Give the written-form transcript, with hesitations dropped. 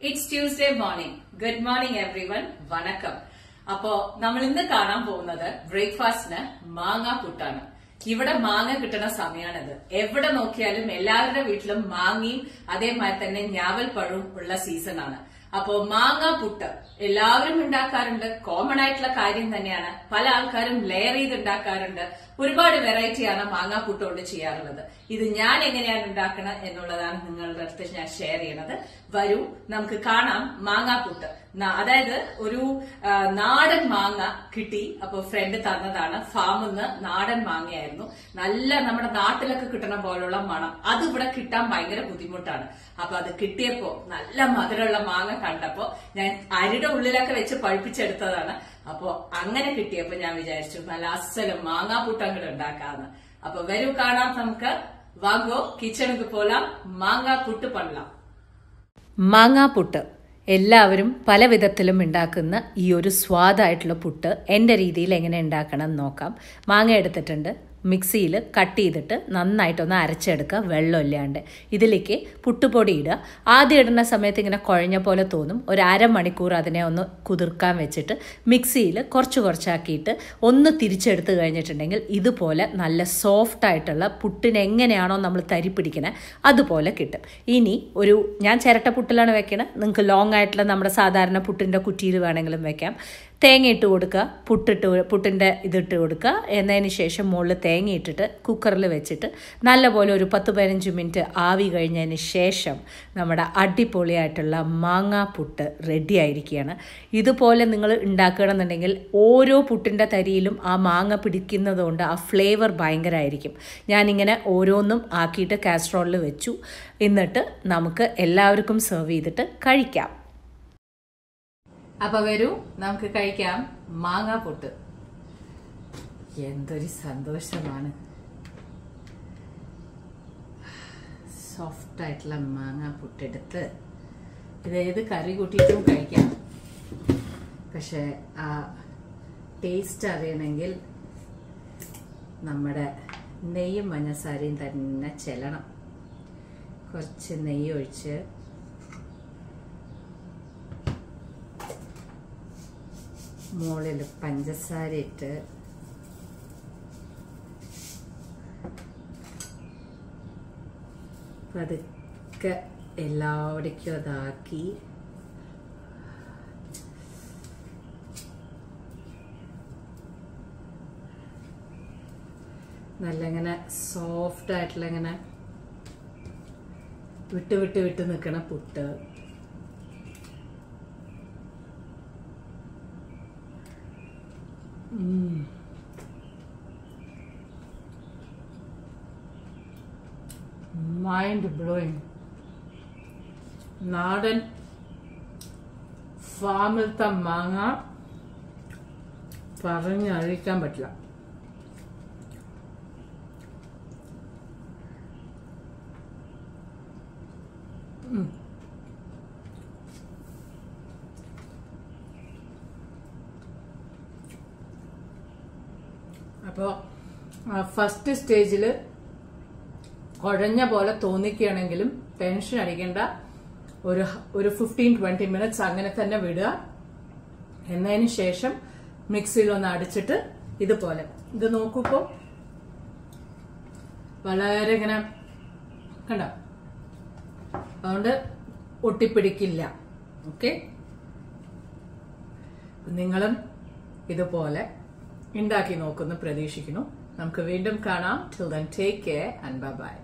It's Tuesday morning. Good morning everyone. Vanakkam. അപ്പോ നമ്മൾ ഇന്ന് കാണാൻ പോകുന്നത് ബ്രേക്ക്ഫാസ്റ്റിന് മാങ്ങ പുട്ടാണ്. ഇവിടെ മാങ്ങ കിട്ടുന്ന സമയമാണിത്. എവിടെ നോക്കിയാലും എല്ലാവരുടെ വീട്ടിലും മാങ്ങയും അതേമാതിരി തന്നെ ഞാവൽപ്പഴവും ഉള്ള സീസണാണ്. അപ്പോ മാങ്ങ പുട്ട് എല്ലാവരും ഉണ്ടാക്കാറുണ്ട്. കോമൺ ആയിട്ടുള്ള കാര്യം തന്നെയാണ്. പല ആൾക്കാരും ലെയർ ചെയ്ത് ഉണ്ടാക്കാറുണ്ട്. ഒരുപാട് വെറൈറ്റിയാണ് മാങ്ങാ പുട്ട് കൊണ്ട് ചെയ്യാറുള്ളത്. ഇത് ഞാൻ എങ്ങനെയാണ് ഉണ്ടാക്കുന്നത് എന്നുള്ളതാണ് നിങ്ങളുടെ അടുത്ത് ഞാൻ ഷെയർ ചെയ്യണത്. വരൂ നമുക്ക് കാണാം മാങ്ങാ പുട്ട്. അതായത് ഒരു നാടൻ മാങ്ങ കിട്ടി. അപ്പൊ ഫ്രണ്ട് തന്നതാണ്. ഫാമിൽ നിന്ന് നാടൻ മാങ്ങയായിരുന്നു. നല്ല നമ്മുടെ നാട്ടിലൊക്കെ കിട്ടണ പോലുള്ള മണം. അത് ഇവിടെ കിട്ടാൻ ഭയങ്കര ബുദ്ധിമുട്ടാണ്. അപ്പൊ അത് കിട്ടിയപ്പോ നല്ല മധുരമുള്ള മാങ്ങ കണ്ടപ്പോ ഞാൻ അരിയുടെ ഉള്ളിലൊക്കെ വെച്ച് പഴുപ്പിച്ചെടുത്തതാണ്. അപ്പോ അങ്ങനെ കിട്ടിയപ്പോ ഞാൻ വിചാരിച്ചു നല്ല അസലും മാങ്ങാ പുട്ടങ്ങൾ ഉണ്ടാക്കാന്ന്. അപ്പൊ വരൂ കാണാം നമുക്ക്. വാങ്ങോ കിച്ചണുക്ക് പോലാം. മാങ്ങാ പുട്ട് പണലാം. മാങ്ങാ പുട്ട് എല്ലാവരും പല വിധത്തിലും ഉണ്ടാക്കുന്ന ഈ ഒരു സ്വാദായിട്ടുള്ള പുട്ട് എൻ്റെ രീതിയിൽ എങ്ങനെ ഉണ്ടാക്കണം എന്ന് നോക്കാം. മാങ്ങ എടുത്തിട്ടുണ്ട്. മിക്സിയിൽ കട്ട് ചെയ്തിട്ട് നന്നായിട്ടൊന്ന് അരച്ചെടുക്കുക, വെള്ളമില്ലാണ്ട്. ഇതിലേക്ക് പുട്ടുപൊടി ഇടുക. ആദ്യം ഇടുന്ന സമയത്ത് ഇങ്ങനെ കുഴഞ്ഞ പോലെ തോന്നും. ഒരു അരമണിക്കൂർ അതിനെ ഒന്ന് കുതിർക്കാൻ വെച്ചിട്ട് മിക്സിയിൽ കുറച്ചാക്കിയിട്ട് ഒന്ന് തിരിച്ചെടുത്ത് കഴിഞ്ഞിട്ടുണ്ടെങ്കിൽ ഇതുപോലെ നല്ല സോഫ്റ്റായിട്ടുള്ള പുട്ടിന് എങ്ങനെയാണോ നമ്മൾ തരി പിടിക്കണത് അതുപോലെ കിട്ടും. ഇനി ഞാൻ ചിരട്ട പുട്ടിലാണ് വെക്കണത്. നിങ്ങൾക്ക് ലോങ് ആയിട്ടുള്ള നമ്മുടെ സാധാരണ പുട്ടിൻ്റെ കുറ്റിയിൽ വേണമെങ്കിലും വെക്കാം. തേങ്ങ ഇട്ട് കൊടുക്കുക, പുട്ടിൻ്റെ ഇതിട്ട് കൊടുക്കുക. എന്നതിന് ശേഷം മുകളിൽ തേങ്ങ ഇട്ടിട്ട് കുക്കറിൽ വെച്ചിട്ട് നല്ലപോലെ ഒരു 10-15 മിനിറ്റ് ആവി കഴിഞ്ഞതിന് ശേഷം നമ്മുടെ അടിപൊളിയായിട്ടുള്ള മാങ്ങാ പുട്ട് റെഡി ആയിരിക്കുകയാണ്. ഇതുപോലെ നിങ്ങൾ ഉണ്ടാക്കുകയാണെന്നുണ്ടെങ്കിൽ ഓരോ പുട്ടിൻ്റെ തരിയിലും ആ മാങ്ങ പിടിക്കുന്നതുകൊണ്ട് ആ ഫ്ലേവർ ഭയങ്കരമായിരിക്കും. ഞാനിങ്ങനെ ഓരോന്നും ആക്കിയിട്ട് കാസ്ട്രോളിൽ വെച്ചു. എന്നിട്ട് നമുക്ക് എല്ലാവർക്കും സെർവ് ചെയ്തിട്ട് കഴിക്കാം. അപ്പൊ വരൂ നമുക്ക് കഴിക്കാം മാങ്ങാ പുട്ട്. എന്തൊരു സന്തോഷമാണ്. സോഫ്റ്റ് ആയിട്ടുള്ള മാങ്ങാ പുട്ടെടുത്ത് ഇത് ഏത് കറി കൂട്ടിയിട്ടും കഴിക്കാം. പക്ഷെ ആ ടേസ്റ്റ് അറിയണമെങ്കിൽ നമ്മുടെ നെയ്യും പഞ്ചസാരയും തന്നെ ചെല്ലണം. കുറച്ച് നെയ്യ് ഒഴിച്ച് മുകളിൽ പഞ്ചസാര ഇട്ട് പതുക്കെ എല്ലാവിടേക്കും അതാക്കി നല്ല ഇങ്ങനെ സോഫ്റ്റ് ആയിട്ടുള്ള ഇങ്ങനെ വിട്ട് നിൽക്കണ പുട്ട്. Mind blowing. നാടൻ ഫാമിലത്തെ മാങ്ങ പറഞ്ഞറിയിക്കാൻ പറ്റില്ല. അപ്പോൾ ഫസ്റ്റ് സ്റ്റേജിൽ കുഴഞ്ഞ പോലെ തോന്നിക്കുകയാണെങ്കിലും ടെൻഷൻ അടിക്കേണ്ട. ഒരു 15-20 മിനിറ്റ്സ് അങ്ങനെ തന്നെ വിടുക. എന്നതിന് ശേഷം മിക്സിയിൽ ഒന്ന് അടിച്ചിട്ട് ഇതുപോലെ ഇത് നോക്കുമ്പോൾ വളരെ ഇങ്ങനെ കണ്ടോ, അതുകൊണ്ട് ഒട്ടിപ്പിടിക്കില്ല. ഓക്കെ, നിങ്ങളും ഇതുപോലെ ഉണ്ടാക്കി നോക്കുമെന്ന് പ്രതീക്ഷിക്കുന്നു. നമുക്ക് വീണ്ടും കാണാം. Till then, take care and bye-bye.